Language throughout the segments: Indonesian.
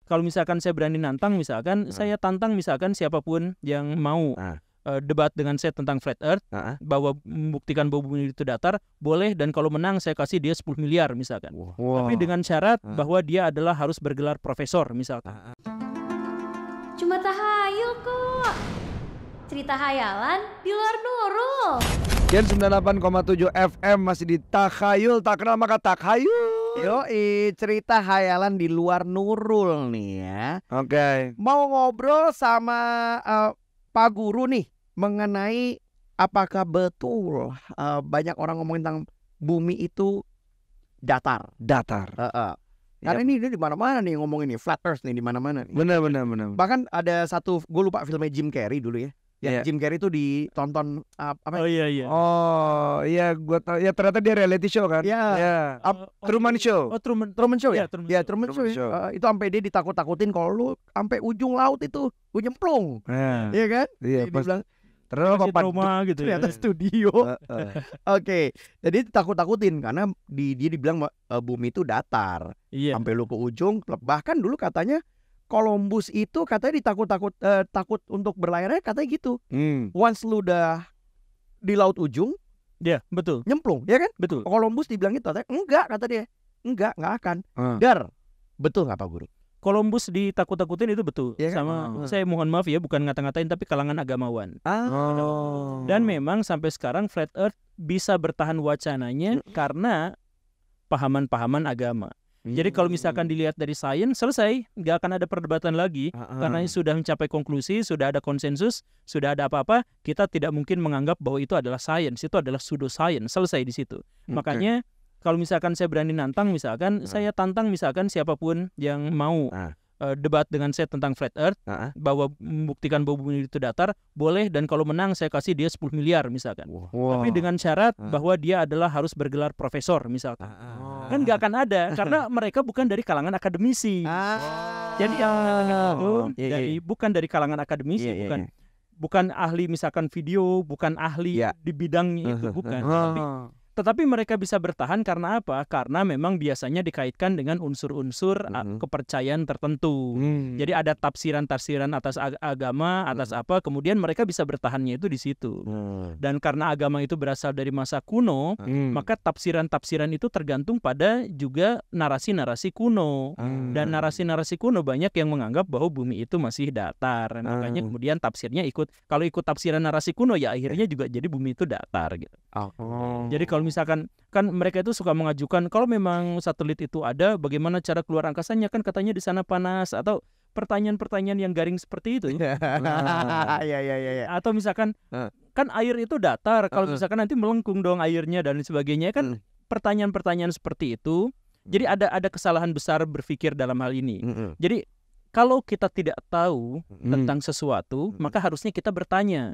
kalau misalkan saya berani nantang, misalkan saya tantang misalkan siapapun yang mau debat dengan saya tentang flat earth, bahwa membuktikan bahwa bumi itu datar, boleh, dan kalau menang saya kasih dia 10 miliar misalkan. Tapi dengan syarat bahwa dia adalah harus bergelar profesor misalkan. Cuma tahayul kok. Cerita hayalan di luar Nurul. Gen 98,7 FM masih di Takhayul, tak kenal maka takhayul. Yoi, cerita hayalan di luar Nurul nih ya. Oke. Mau ngobrol sama Pak Guru nih mengenai apakah betul banyak orang ngomongin tentang bumi itu datar. Datar. Karena ini di mana-mana nih ngomongin nih, flat earth nih di mana-mana nih. Benar. Bahkan ada satu, gue lupa filmnya Jim Carrey dulu ya. Ya, Jim Carrey itu ditonton apa? Oh iya. Oh iya, gua tahu. Ya ternyata dia reality show kan? Ya. Truman Show. Oh, Truman Show ya? Truman Truman Show. Show. Itu sampai dia ditakut-takutin kalau lu sampai ujung laut itu lu nyemplung. Iya kan? Iya, Dia pas bilang ternyata papan trauma gitu ya. ternyata studio. Oke. Jadi ditakut-takutin karena dia dibilang bumi itu datar. Iya. Sampai lu ke ujung. Bahkan dulu katanya Columbus itu katanya takut untuk berlayarnya katanya gitu. Once lu udah di laut ujung, Iya, betul. nyemplung, ya kan? Betul. Columbus dibilang gitu, katanya enggak, kata dia. Enggak akan. Dar. Betul nggak Pak Guru? Columbus ditakut-takutin itu betul. Iya kan? Sama saya mohon maaf ya, bukan ngata-ngatain tapi kalangan agamawan. Dan memang sampai sekarang flat earth bisa bertahan wacananya karena pahaman-pahaman agama. Jadi kalau misalkan dilihat dari sains, selesai, nggak akan ada perdebatan lagi, karena sudah mencapai konklusi, sudah ada konsensus, sudah ada apa-apa, kita tidak mungkin menganggap bahwa itu adalah sains, itu adalah pseudoscience, selesai di situ. Makanya kalau misalkan saya berani nantang, misalkan saya tantang misalkan siapapun yang mau debat dengan saya tentang flat earth, bahwa membuktikan bahwa bumi itu datar, boleh, dan kalau menang saya kasih dia 10 miliar misalkan. Tapi dengan syarat bahwa dia adalah harus bergelar profesor misalkan. Kan nggak akan ada karena mereka bukan dari kalangan akademisi. Jadi bukan dari kalangan akademisi, bukan ahli misalkan video, bukan ahli di bidangnya itu, bukan. Tetapi mereka bisa bertahan karena apa? Karena memang biasanya dikaitkan dengan unsur-unsur kepercayaan tertentu. Jadi ada tafsiran-tafsiran atas agama, atas apa, kemudian mereka bisa bertahannya itu di situ. Dan karena agama itu berasal dari masa kuno, maka tafsiran-tafsiran itu tergantung pada juga narasi-narasi kuno. Dan narasi-narasi kuno banyak yang menganggap bahwa bumi itu masih datar. Makanya kemudian tafsirnya kalau ikut tafsiran narasi kuno, ya akhirnya juga jadi bumi itu datar gitu. Jadi kalau misalkan kan mereka itu suka mengajukan kalau memang satelit itu ada, bagaimana cara keluar angkasanya, kan katanya di sana panas, atau pertanyaan-pertanyaan yang garing seperti itu. Atau misalkan kan air itu datar, kalau misalkan nanti melengkung dong airnya dan sebagainya, kan pertanyaan-pertanyaan seperti itu. Jadi ada kesalahan besar berpikir dalam hal ini. Jadi kalau kita tidak tahu tentang sesuatu, maka harusnya kita bertanya.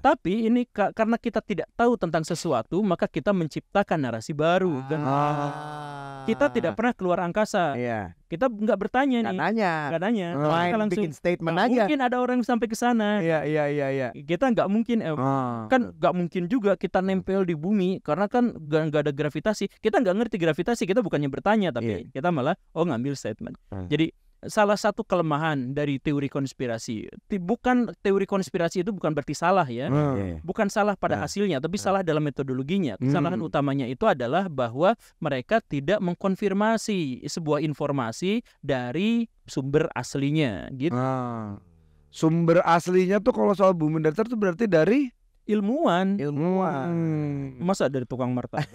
Tapi ini karena kita tidak tahu tentang sesuatu, maka kita menciptakan narasi baru. Dan kita tidak pernah keluar angkasa. Kita nggak bertanya nih. Nggak nanya. Kita langsung bikin statement aja. Mungkin ada orang sampai ke sana. Kita nggak mungkin. Kan nggak mungkin juga kita nempel di bumi, karena kan nggak ada gravitasi. Kita nggak ngerti gravitasi. Kita bukannya bertanya, tapi kita malah ngambil statement. Jadi salah satu kelemahan dari teori konspirasi, teori konspirasi itu bukan berarti salah ya, bukan salah pada hasilnya, tapi salah dalam metodologinya. Kesalahan utamanya itu adalah bahwa mereka tidak mengkonfirmasi sebuah informasi dari sumber aslinya, gitu. Sumber aslinya tuh kalau soal bumi datar tuh berarti dari ilmuwan. Masa dari tukang martabak?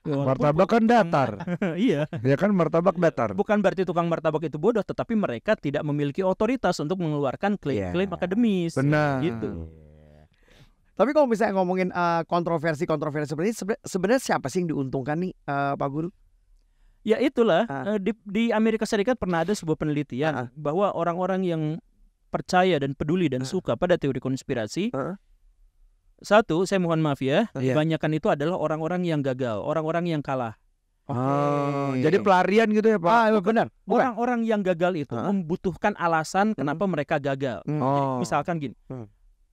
Martabak kan datar. Iya. Ya kan martabak datar. Bukan berarti tukang martabak itu bodoh, tetapi mereka tidak memiliki otoritas untuk mengeluarkan klaim-klaim akademis. Benar. Gitu. Tapi kalau misalnya ngomongin kontroversi seperti ini, sebenarnya siapa sih yang diuntungkan nih, Pak Guru? Ya itulah, di Amerika Serikat pernah ada sebuah penelitian bahwa orang-orang yang percaya dan peduli dan suka pada teori konspirasi, satu, saya mohon maaf ya, kebanyakan itu adalah orang-orang yang gagal, orang-orang yang kalah. Jadi pelarian gitu ya Pak? Benar. Orang-orang yang gagal itu membutuhkan alasan kenapa mereka gagal. Jadi, misalkan gini,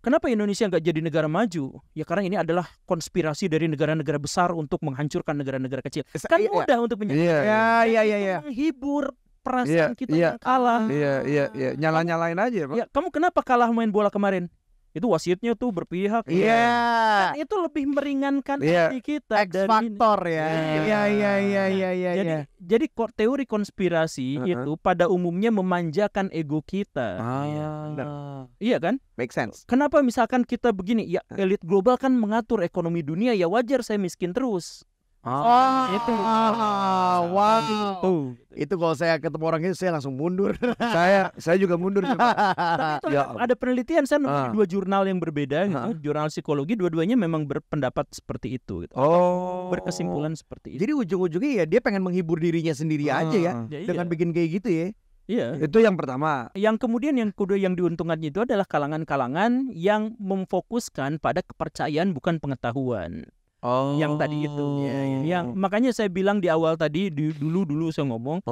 kenapa Indonesia nggak jadi negara maju? Ya karena ini adalah konspirasi dari negara-negara besar untuk menghancurkan negara-negara kecil. Kan mudah untuk menghibur perasaan kita iya. yang kalah. Iya. Nyala-nyalain aja, Pak. Ya, kamu kenapa kalah main bola kemarin? Itu wasitnya tuh berpihak. Iya. Kan itu lebih meringankan Iya. hati kita X dari ini. faktor ya. Iya. Jadi teori konspirasi itu pada umumnya memanjakan ego kita. Iya kan? Make sense. Kenapa misalkan kita begini? Ya, elit global kan mengatur ekonomi dunia, ya wajar saya miskin terus. Itu. Wow. Itu kalau saya ketemu orang itu saya langsung mundur. Saya juga mundur coba. Tapi itu Ya. ada penelitian, saya nemu di dua jurnal yang berbeda, gitu. Jurnal psikologi, dua-duanya memang berpendapat seperti itu. Gitu. Berkesimpulan seperti itu. Jadi ujung-ujungnya ya dia pengen menghibur dirinya sendiri aja ya, Ya, dengan iya. bikin kayak gitu ya. Iya. Itu yang pertama. Yang kemudian yang kedua yang diuntungkannya itu adalah kalangan-kalangan yang memfokuskan pada kepercayaan bukan pengetahuan. Yang tadi itu. Yang makanya saya bilang di awal tadi dulu saya ngomong,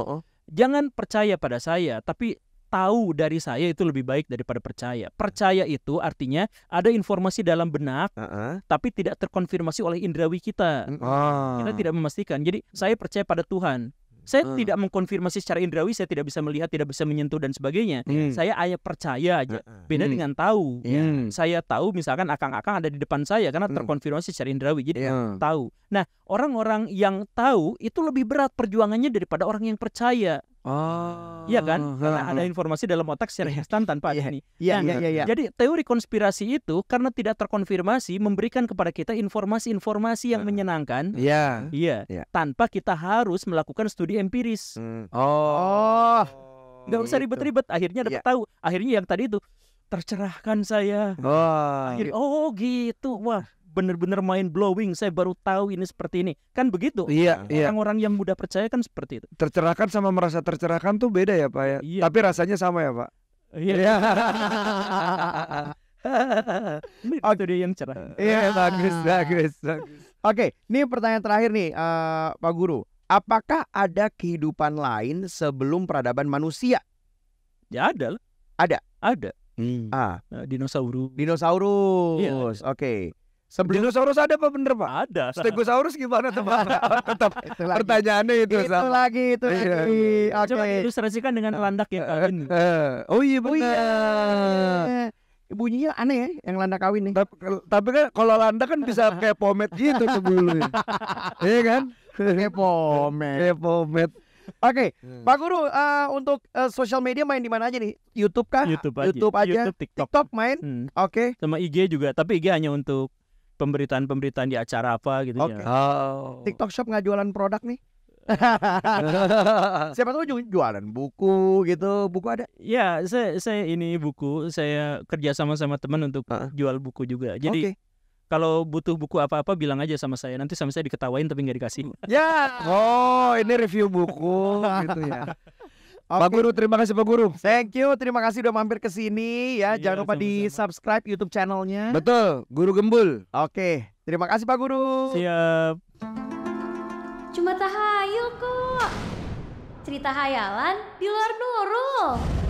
jangan percaya pada saya, tapi tahu dari saya itu lebih baik daripada percaya. Percaya itu artinya ada informasi dalam benak, tapi tidak terkonfirmasi oleh indrawi kita. Kita tidak memastikan. Jadi saya percaya pada Tuhan. Saya tidak mengkonfirmasi secara indrawi, saya tidak bisa melihat, tidak bisa menyentuh dan sebagainya. Saya hanya percaya aja. Beda dengan tahu. Saya tahu misalkan akang-akang ada di depan saya karena terkonfirmasi secara indrawi. Jadi tahu. Nah, orang-orang yang tahu itu lebih berat perjuangannya daripada orang yang percaya. Iya kan? Karena ada informasi dalam otak secara instan tanpa ada ini. Iya. Jadi teori konspirasi itu karena tidak terkonfirmasi memberikan kepada kita informasi-informasi yang menyenangkan. Iya. Tanpa kita harus melakukan studi empiris. Nggak usah ribet-ribet. Akhirnya dapat tahu. Akhirnya yang tadi itu tercerahkan saya. Akhirnya, gitu. Wah, bener-bener mind blowing. Saya baru tahu ini seperti ini. Kan begitu. Iya. Orang-orang yang mudah percaya kan seperti itu. Tercerahkan sama merasa tercerahkan tuh beda ya, Pak ya. Iya. Tapi rasanya sama ya, Pak. Iya. Itu dia yang cerah. Iya, bagus. Oke, ini pertanyaan terakhir nih, Pak Guru. Apakah ada kehidupan lain sebelum peradaban manusia? Ya ada lah. Ada. Dinosaurus. Dinosaurus. Iya. Oke. Dinosaurus ada apa bener, Pak? Ada. Stegosaurus gimana tuh, Pak? Tetap pertanyaannya itu. Itu lagi. Coba Oke. ilustrasikan dengan landak yang kawin. Oh iya benar. Bunyinya aneh ya, yang landak kawin nih. Tapi kan kalau landak kan bisa kayak pomade gitu tuh bulunya. Iya kan? Kayak pomade. Kayak pomade. Oke, Pak Guru, untuk sosial media main di mana aja nih? YouTube kah? YouTube aja. YouTube, TikTok. TikTok main? Oke. Sama IG juga, tapi IG hanya untuk pemberitaan-pemberitaan di acara apa gitu Oke. ya. TikTok Shop nggak jualan produk nih? Siapa tahu jualan buku gitu, buku ada? Ya, saya ini buku, saya kerja sama teman untuk jual buku juga. Jadi kalau butuh buku apa-apa bilang aja sama saya. Nanti sama saya diketawain tapi nggak dikasih. Ya. Oh, ini review buku gitu ya. Pak Guru, terima kasih Pak Guru. Thank you, terima kasih udah mampir ke sini ya. Iya, Jangan lupa sama-sama. di-subscribe YouTube channelnya. Betul, Guru Gembul. Oke, terima kasih Pak Guru. Siap. Cuma tahayul kok. Cerita hayalan di luar nurul.